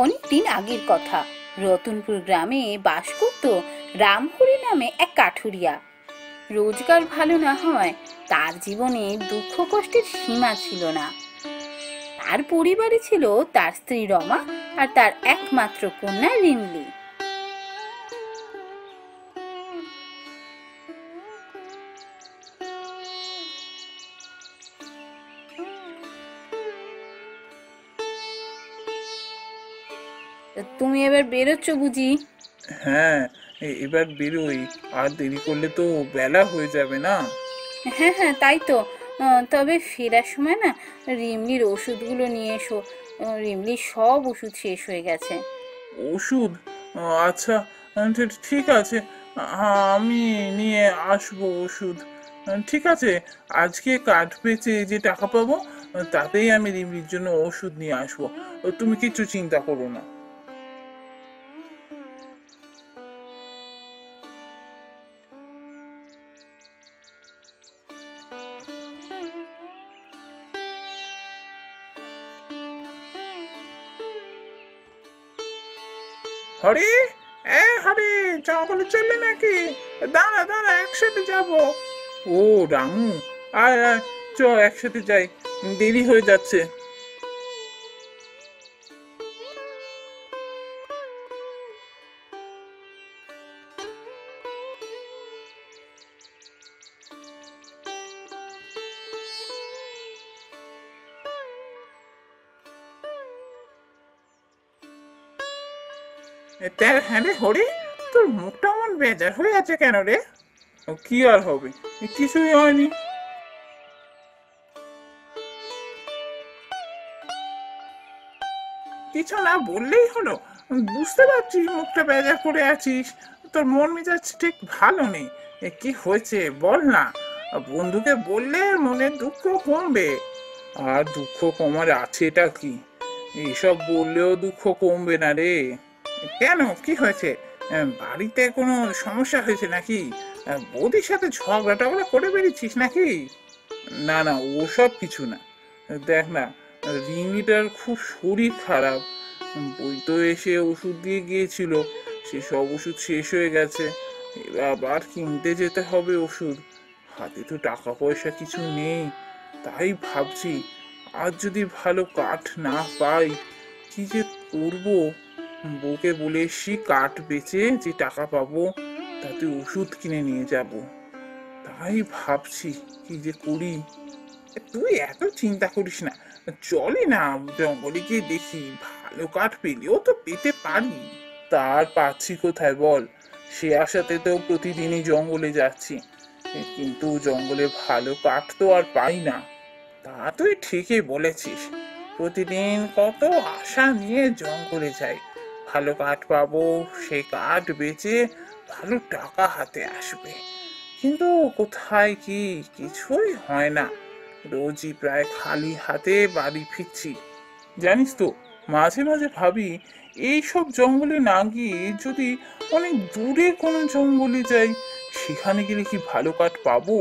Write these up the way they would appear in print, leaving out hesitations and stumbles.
অনেকদিন আগের কথা। রতনপুর গ্রামে বাস করত রামহরি নামে এক কাঠুরিয়া। রোজগার ভালো না হয় তার জীবনে দুঃখ কষ্টের সীমা ছিল না। তার পরিবারে ছিল তার স্ত্রী রমা আর তার একমাত্র কন্যা রিমলি। তুমি এবার বেরোচ্ছ বুঝি? হ্যাঁ, এবার বেরোই। আর দেরি করলে তো বেলা হয়ে যাবে না। হ্যাঁ হ্যাঁ, তাই তো। তবে ফেরার সময় না রিমলির ওষুধগুলো নিয়ে এসো। রিমলির সব ওষুধ শেষ হয়ে গেছে। ওষুধ? আচ্ছা, ঠিক আছে। আমি নিয়ে আসবো ওষুধ। ঠিক আছে, আজকে কাঠ বেচে যে টাকা পাবো তাতেই আমি রিমির জন্য ওষুধ নিয়ে আসবো। তুমি কিছু চিন্তা করো না। হরি, হরি, জঙ্গলে চললে নাকি? দাঁড়া দাঁড়া, একসাথে যাব। ও রামু, আয় আয়, চ একসাথে যাই, দেরি হয়ে যাচ্ছে। হ্যাঁ রে হরি, তোর মুখটা এমন বেজার হয়ে আছে কেন রে? কি আর হবে, কিছুই হয়নি। কিছু না বললেই হলো? বুঝতে পারছি মুখটা বেজার করে আছিস, তোর মন মেজাজ ঠিক ভালো নেই। কি হয়েছে বল না, বন্ধুকে বললে মনের দুঃখ কমবে। আর দুঃখ কমার আছেটা কি? এইসব বললেও দুঃখ কমবে না রে। কেন, কি হয়েছে? বাড়িতে কোনো সমস্যা হয়েছে নাকি? বৌদির সাথে ঝগড়া টগড়া করে বেরিয়েছিস নাকি? না না, ওসব কিছু না। দেখ না, রিমিটার খুব শরীর খারাপ। বই তো এসে ওষুধ দিয়ে গিয়েছিল, সেসব ওষুধ শেষ হয়ে গেছে। এবার আবার কিনতে যেতে হবে ওষুধ। হাতে তো টাকা পয়সা কিছু নেই। তাই ভাবছি, আজ যদি ভালো কাঠ না পাই, কি যে করব। বউকে বলে এসছি কাঠ বেচে যে টাকা পাবো তাতে ওষুধ কিনে নিয়ে যাব। তাই ভাবছি কি যে করি। তুই এত চিন্তা করিস না, চলে না জঙ্গলে গিয়ে দেখি, ভালো কাঠ পেলেও তো পেতে পারি। তার পাচ্ছি কোথায় বল? সে আশাতে তো প্রতিদিনই জঙ্গলে যাচ্ছি, কিন্তু জঙ্গলে ভালো কাঠ তো আর পাই না। তা তুই ঠিকই বলেছিস, প্রতিদিন কত আশা নিয়ে জঙ্গলে যাই, ভালো কাঠ পাবো, সেই কাঠ বেচে ভালো টাকা হাতে আসবে। কিন্তু কোথায় কি, কিছুই হয় না। রোজই প্রায় খালি হাতে বাড়ি ফিরছি। জানিস তো, মাঝে মাঝে ভাবি, এই সব জঙ্গলে না গিয়ে যদি অনেক দূরে কোনো জঙ্গলে যাই, সেখানে গেলে কি ভালো কাঠ পাবো?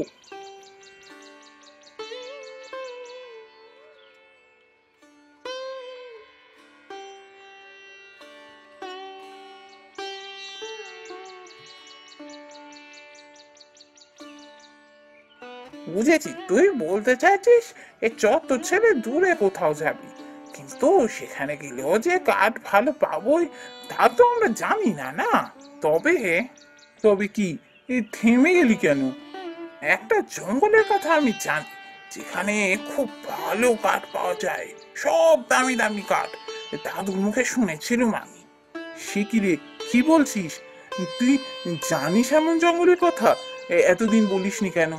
বুঝেছি, তুই বলতে চাইছিস এই চত্বর ছেড়ে দূরে কোথাও যাবি, কিন্তু সেখানে গেলেও যে কাঠ ভালো পাবোই তা তো আমরা জানি না, না? তবে, তবে কি? এই থেমে গেলি কেন? একটা জঙ্গলের কথা আমি জানি, যেখানে খুব ভালো কাঠ পাওয়া যায়, সব দামি দামি কাঠ। দাদুর মুখে শুনেছিলাম আমি। সে কি রে, কি বলছিস? তুই জানিস এমন জঙ্গলের কথা? এতদিন বলিসনি কেন?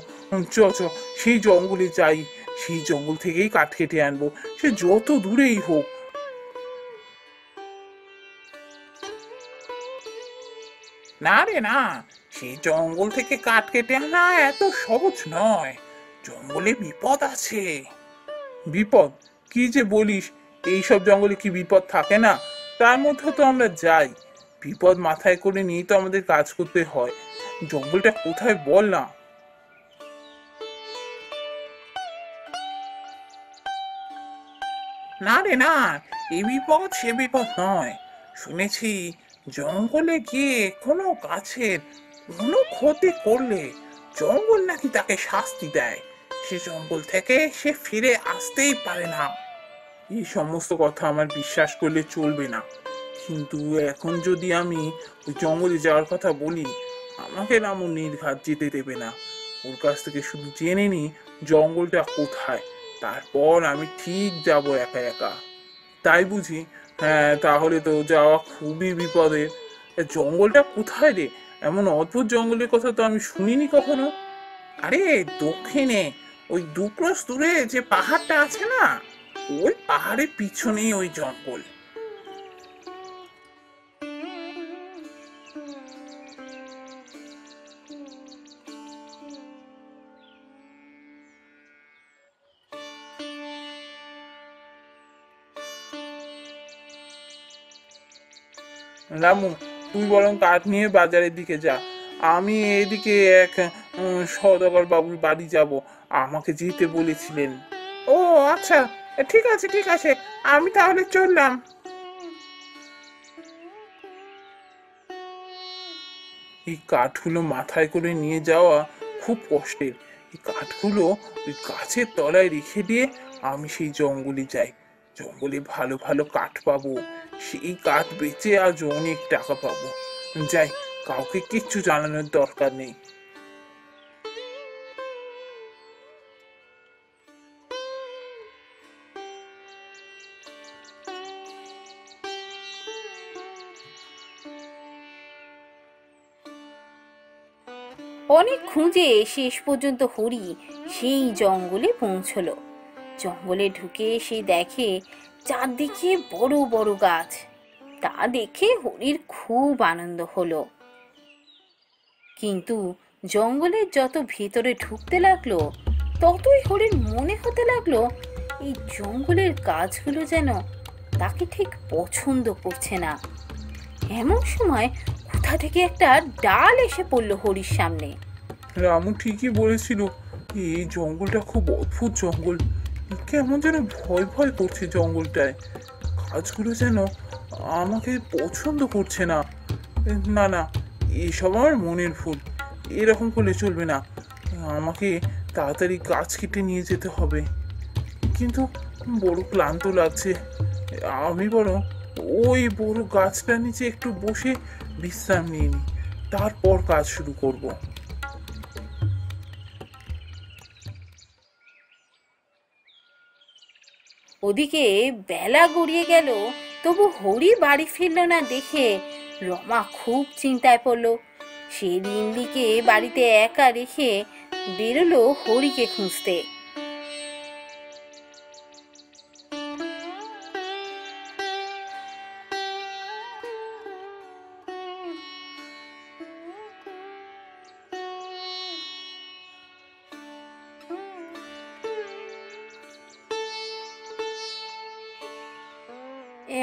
চ চ, সেই জঙ্গলে যাই, সেই জঙ্গল থেকেই কাঠ কেটে আনবো, সে যত দূরেই হোক। না রে না, সেই জঙ্গল থেকে কাঠ কেটে আনা এত সহজ নয়, জঙ্গলে বিপদ আছে। বিপদ? কি যে বলিস, এইসব জঙ্গলে কি বিপদ থাকে না? তার মধ্যে তো আমরা যাই, বিপদ মাথায় করে নিয়েই তো আমাদের কাজ করতে হয়। জঙ্গলটা কোথায় বল না? না রে না, এ বিপদ সে বিপদ নয়। শুনেছি জঙ্গলে গিয়ে কোনো গাছের কোনো ক্ষতি করলে জঙ্গল নাকি তাকে শাস্তি দেয়, সে জঙ্গল থেকে সে ফিরে আসতেই পারে না। এই সমস্ত কথা আমার বিশ্বাস করলে চলবে না, কিন্তু এখন যদি আমি ওই জঙ্গলে যাওয়ার কথা বলি, আমাকে রামু নির্ঘাত যেতে দেবে না। ওর কাছ থেকে শুধু জেনে নি জঙ্গলটা কোথায়, তারপর আমি ঠিক যাব একা একা। তাই বুঝি? হ্যাঁ, তাহলে তো যাওয়া খুবই বিপদের। এ জঙ্গলটা কোথায় রে? এমন অদ্ভুত জঙ্গলের কথা তো আমি শুনিনি কখনো। আরে দক্ষিণে ওই দুক্রোশ দূরে যে পাহাড়টা আছে না, ওই পাহাড়ের পিছনেই ওই জঙ্গল। রামু, তুই বরং কাঠ নিয়ে বাজারের দিকে যা, আমি এদিকে এক সওদাগর বাবুর বাড়ি যাব, আমাকে যেতে বলেছিলেন। ও আচ্ছা, ঠিক আছে ঠিক আছে, আমি তাহলে চললাম। এই কাঠগুলো মাথায় করে নিয়ে যাওয়া খুব কষ্টের। এই কাঠগুলো ওই গাছের তলায় রেখে দিয়ে আমি সেই জঙ্গলে যাই। জঙ্গলে ভালো ভালো কাঠ পাবো, সেই কাঠ বেচে আজ অনেক টাকা পাবো। যাই, কাউকে কিচ্ছু জানানোর দরকার নেই। অনেক খুঁজে শেষ পর্যন্ত হরি সেই জঙ্গলে পৌঁছলো। জঙ্গলে ঢুকে সে দেখে চারদিকে বড় বড় গাছ। তা দেখে হরির খুব আনন্দ হলো। কিন্তু জঙ্গলের যত ভিতরে ঢুকতে লাগলো, ততই হরির মনে হতে লাগলো এই জঙ্গলের গাছগুলো যেন তাকে ঠিক পছন্দ করছে না। এমন সময় কোথা থেকে একটা ডাল এসে পড়লো হরির সামনে। রামু ঠিকই বলেছিল, এই জঙ্গলটা খুব অদ্ভুত জঙ্গল। কেমন যেন ভয় ভয় করছে জঙ্গলটায়। গাছগুলো যেন আমাকে পছন্দ করছে না। না না, এসব আমার মনের ভুল, এরকম করলে চলবে না। আমাকে তাড়াতাড়ি গাছ কেটে নিয়ে যেতে হবে। কিন্তু বড় ক্লান্ত লাগছে, আমি বরং ওই বড় গাছটার নিচে একটু বসে বিশ্রাম নিয়ে নিই, তারপর কাজ শুরু করব। ওদিকে বেলা গড়িয়ে গেল, তবু হরি বাড়ি ফিরল না দেখে রমা খুব চিন্তায় পড়ল। সে রিন্দিকে বাড়িতে একা রেখে বেরোলো হরিকে খুঁজতে।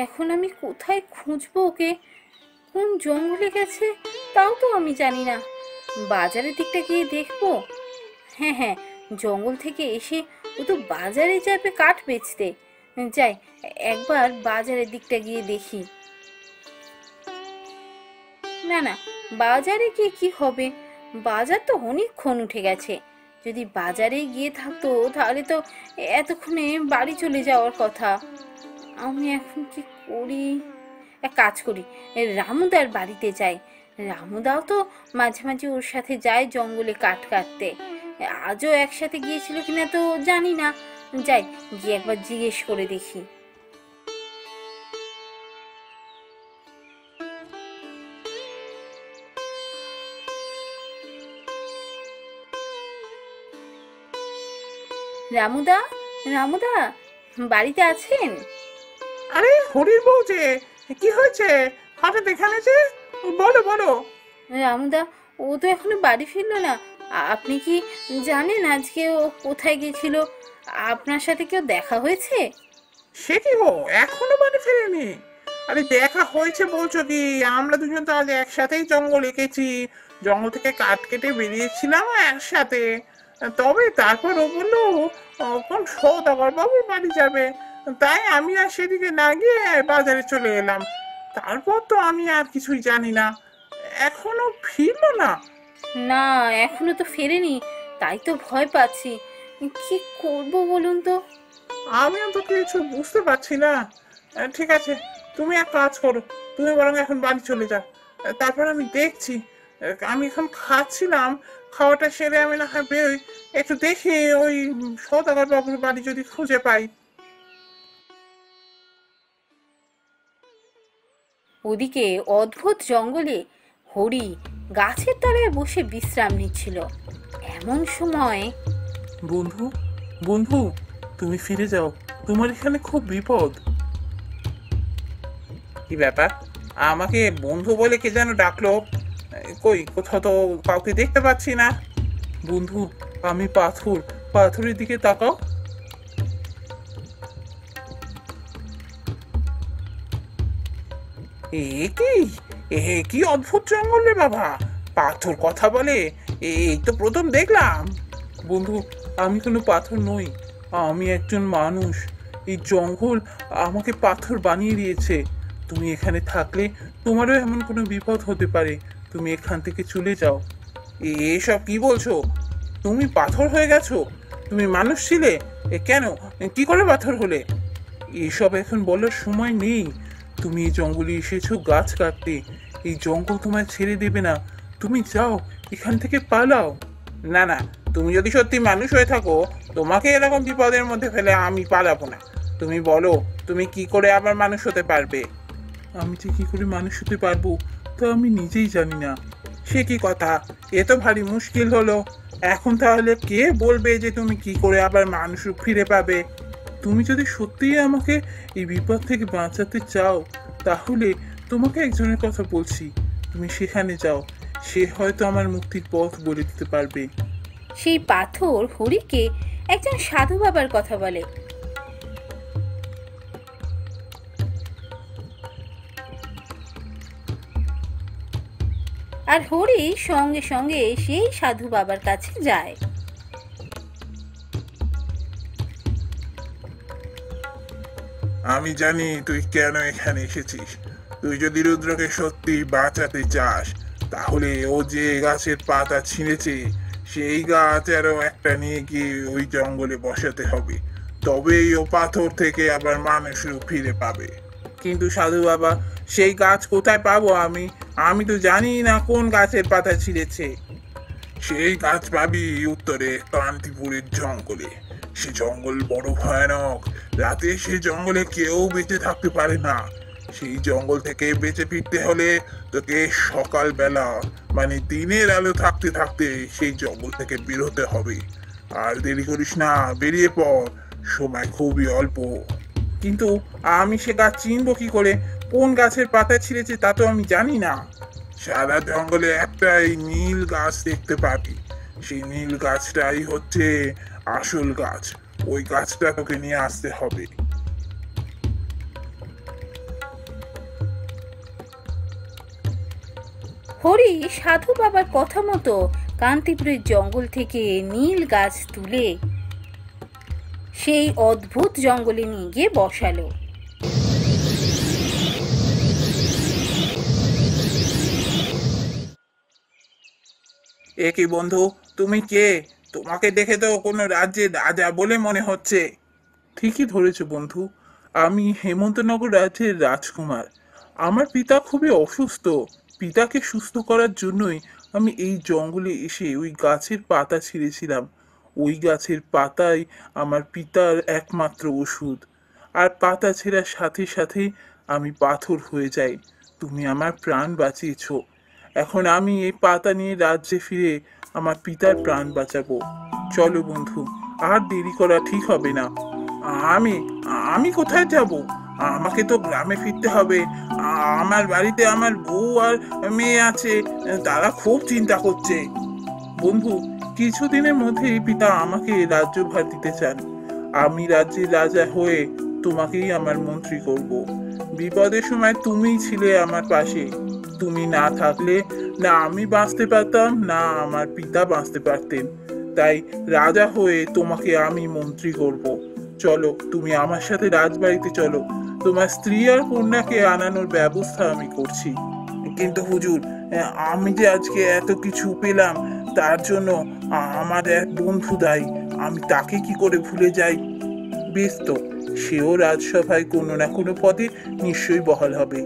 এখন আমি কোথায় খুঁজবো ওকে? কোন জঙ্গলে গেছে তাও তো আমি জানি না। বাজারের দিকটা গিয়ে দেখবো। হ্যাঁ হ্যাঁ, জঙ্গল থেকে এসে ও তো বাজারে যাবে কাঠ বেচতে। যাই, একবার বাজারের দিকটা গিয়ে দেখি। না না, বাজারে গিয়ে কি হবে? বাজার তো অনেকক্ষণ উঠে গেছে। যদি বাজারে গিয়ে থাকতো তাহলে তো এতক্ষণে বাড়ি চলে যাওয়ার কথা। আমি এখন কি করি? এক কাজ করি, রামুদার বাড়িতে যাই। রামুদাও তো মাঝে মাঝে ওর সাথে যায় জঙ্গলে কাঠ কাটতে। আজও একসাথে গিয়েছিল কিনা তো জানি না। যাই, গিয়ে একবার জিজ্ঞেস করে দেখি। রামুদা, রামুদা, বাড়িতে আছেন? আরে হরির বউ যে, কি হয়েছে হঠাৎ এখানে যে? বলো বলো। রামুদা, ও তো এখনো বাড়ি ফিরলো না। আপনি কি জানেন আজকে ও কোথায় গেছিল? আপনার সাথে কেউ দেখা হয়েছে? সে কি গো, এখনো বাড়ি ফেরেনি? আরে দেখা হয়েছে বলছো কি? আমরা দুজন তো আজ একসাথেই জঙ্গল এঁকেছি, জঙ্গল থেকে কাঠ কেটে বেরিয়েছিলাম একসাথে। তবে তারপর ও বললো কোন সওদাগর বাবুর বাড়ি যাবে। তাই আমি আর সেদিকে না গিয়ে বাজারে চলে এলাম। তারপর তো আমি আর কিছুই জানি না, এখনো ফিরলো না। না, এখনো তো ফেরেনি, তাই তো ভয় পাচ্ছি। কি করব বলুন তো? আমিও তো কিছু বুঝতে পারছি না। ঠিক আছে, তুমি এক কাজ করো, তুমি বরং এখন বাড়ি চলে যাও। তারপর আমি দেখছি। আমি এখন খাচ্ছিলাম, খাওয়াটা সেরে আমি না হয় বেরোই, একটু দেখি ওই সওদাগর বাবুর বাড়ি যদি খুঁজে পাই। ওদিকে অদ্ভুত জঙ্গলে হরি গাছের তলায় বসে বিশ্রাম নিচ্ছিল। এমন সময় বন্ধু, বন্ধু, তুমি ফিরে যাও, তোমার এখানে খুব বিপদ। কি ব্যাপার? আমাকে বন্ধু বলে কে যেন ডাকলো। কই, কোথাও তো কাউকে দেখতে পাচ্ছি না। বন্ধু, আমি পাথর, পাথরের দিকে তাকাও। এ কি, এ কি অদ্ভুত জঙ্গল রে বাবা, পাথর কথা বলে! এই তো প্রথম দেখলাম। বন্ধু, আমি কোনো পাথর নই, আমি একজন মানুষ। এই জঙ্গল আমাকে পাথর বানিয়ে দিয়েছে। তুমি এখানে থাকলে তোমারও এমন কোনো বিপদ হতে পারে, তুমি এখান থেকে চলে যাও। এসব কি বলছো? তুমি পাথর হয়ে গেছো? তুমি মানুষ ছিলে, কেন, কি করে পাথর হলে? এসব এখন বলার সময় নেই। তুমি এই জঙ্গলে এসেছো গাছ কাটতে, এই জঙ্গল তোমায় ছেড়ে দেবে না। তুমি যাও, এখান থেকে পালাও। না না, তুমি যদি সত্যি মানুষ হয়ে থাকো, তোমাকে এরকম বিপদের মধ্যে ফেলে আমি পালাবো না। তুমি বলো, তুমি কি করে আবার মানুষ হতে পারবে? আমি যে কি করে মানুষ হতে পারবো তা আমি নিজেই জানি না। সে কি কথা, এ তো ভারী মুশকিল হলো। এখন তাহলে কে বলবে যে তুমি কি করে আবার মানুষ রূপ ফিরে পাবে? তুমি যদি সত্যিই আমাকে এই বিপদ থেকে বাঁচাতে চাও, তাহলে তোমাকে একজনের কথা বলছি, তুমি সেখানে যাও, সে হয়তো আমার মুক্তির পথ বলে দিতে পারবে। সেই পাথর হরিকে একজন সাধু বাবার কথা বলে। আর হরি সঙ্গে সঙ্গে সেই সাধু বাবার কাছে যায়। আমি জানি তুই কেন এখানে এসেছিস। তুই যদি রুদ্রকে সত্যি বাঁচাতে চাস, তাহলে ও যে গাছের পাতা ছিঁড়েছে, সেই গাছ আরো একটা নিয়ে গিয়ে ওই জঙ্গলে বসাতে হবে, তবেই ও পাথর থেকে আবার মানুষ রূপ ফিরে পাবে। কিন্তু সাধু বাবা, সেই গাছ কোথায় পাবো আমি? আমি তো জানি না কোন গাছের পাতা ছিঁড়েছে। সেই গাছ পাবি উত্তরে কান্তিপুরের জঙ্গলে। সে জঙ্গল বড় ভয়ানক, রাতে সে জঙ্গলে কেউ বেঁচে থাকতে পারে না। সেই জঙ্গল থেকে বেঁচে ফিরতে হলে তোকে সকালবেলা, মানে দিনের আলো থাকতে থাকতে সেই জঙ্গল থেকে বেরোতে হবে। আর দেরি করিস না, বেরিয়ে পড়, সময় খুবই অল্প। কিন্তু আমি সে গাছ চিনবো কি করে? কোন গাছের পাতা ছিঁড়েছে তা তো আমি জানি না। সারা জঙ্গলে একটাই নীল গাছ দেখতে পাবি, সেই নীল গাছটাই হচ্ছে আসল গাছ। ওই গাছটা তোকে নিয়ে আসতে হবে। হরি সাধু বাবার কথা মতো কান্তিপুরের জঙ্গল থেকে নীল গাছ তুলে সেই অদ্ভুত জঙ্গলে নিয়ে গিয়ে বসালো। এ কি বন্ধু, তুমি কে? তোমাকে দেখে তো কোনো রাজ্যের রাজা বলে মনে হচ্ছে। ঠিকই ধরেছ বন্ধু, আমি হেমন্তনগর রাজ্যের রাজকুমার। আমার পিতা খুবই অসুস্থ, পিতাকে সুস্থ করার জন্যই আমি এই জঙ্গলে এসে ওই গাছের পাতা ছিঁড়েছিলাম। ওই গাছের পাতাই আমার পিতার একমাত্র ওষুধ। আর পাতা ছেঁড়ার সাথে সাথে আমি পাথর হয়ে যাই। তুমি আমার প্রাণ বাঁচিয়েছো। এখন আমি এই পাতা নিয়ে রাজ্যে ফিরে আমার পিতার প্রাণ বাঁচাবো। চলো বন্ধু, আর দেরি করা ঠিক হবে না। আমি আমি কোথায় যাব? আমাকে তো গ্রামে ফিরতে হবে। আমার বাড়িতে আমার বউ আর মেয়ে আছে, তারা খুব চিন্তা করছে। বন্ধু, কিছুদিনের মধ্যেই পিতা আমাকে রাজ্যভার দিতে চান। আমি রাজ্যের রাজা হয়ে তোমাকেই আমার মন্ত্রী করব। বিপদের সময় তুমিই ছিলে আমার পাশে। তুমি না থাকলে না আমি বাঁচতে পারতাম, না আমার পিতা বাঁচতে পারতেন। তাই রাজা হয়ে তোমাকে আমি মন্ত্রী করব। চলো, তুমি আমার সাথে রাজবাড়িতে চলো, তোমার স্ত্রী আর কন্যাকে আনানোর ব্যবস্থা আমি করছি। কিন্তু হুজুর, আমি যে আজকে এত কিছু পেলাম, তার জন্য আমার এক বন্ধু দায়ী, আমি তাকে কি করে ভুলে যাই? বেশ তো, সেও রাজসভায় কোনো না কোনো পদে নিশ্চয়ই বহাল হবে,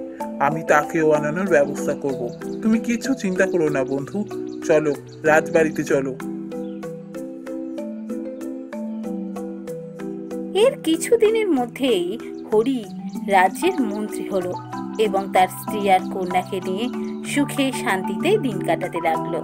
আমি তাকেও আনানোর ব্যবস্থা করব। তুমি কিছু চিন্তা করো না বন্ধু, চলো রাজবাড়িতে চলো। এর কিছুদিনের মধ্যেই হরি রাজ্যের মন্ত্রী হলো এবং তার স্ত্রী আর কন্যাকে নিয়ে সুখে শান্তিতে দিন কাটাতে লাগলো।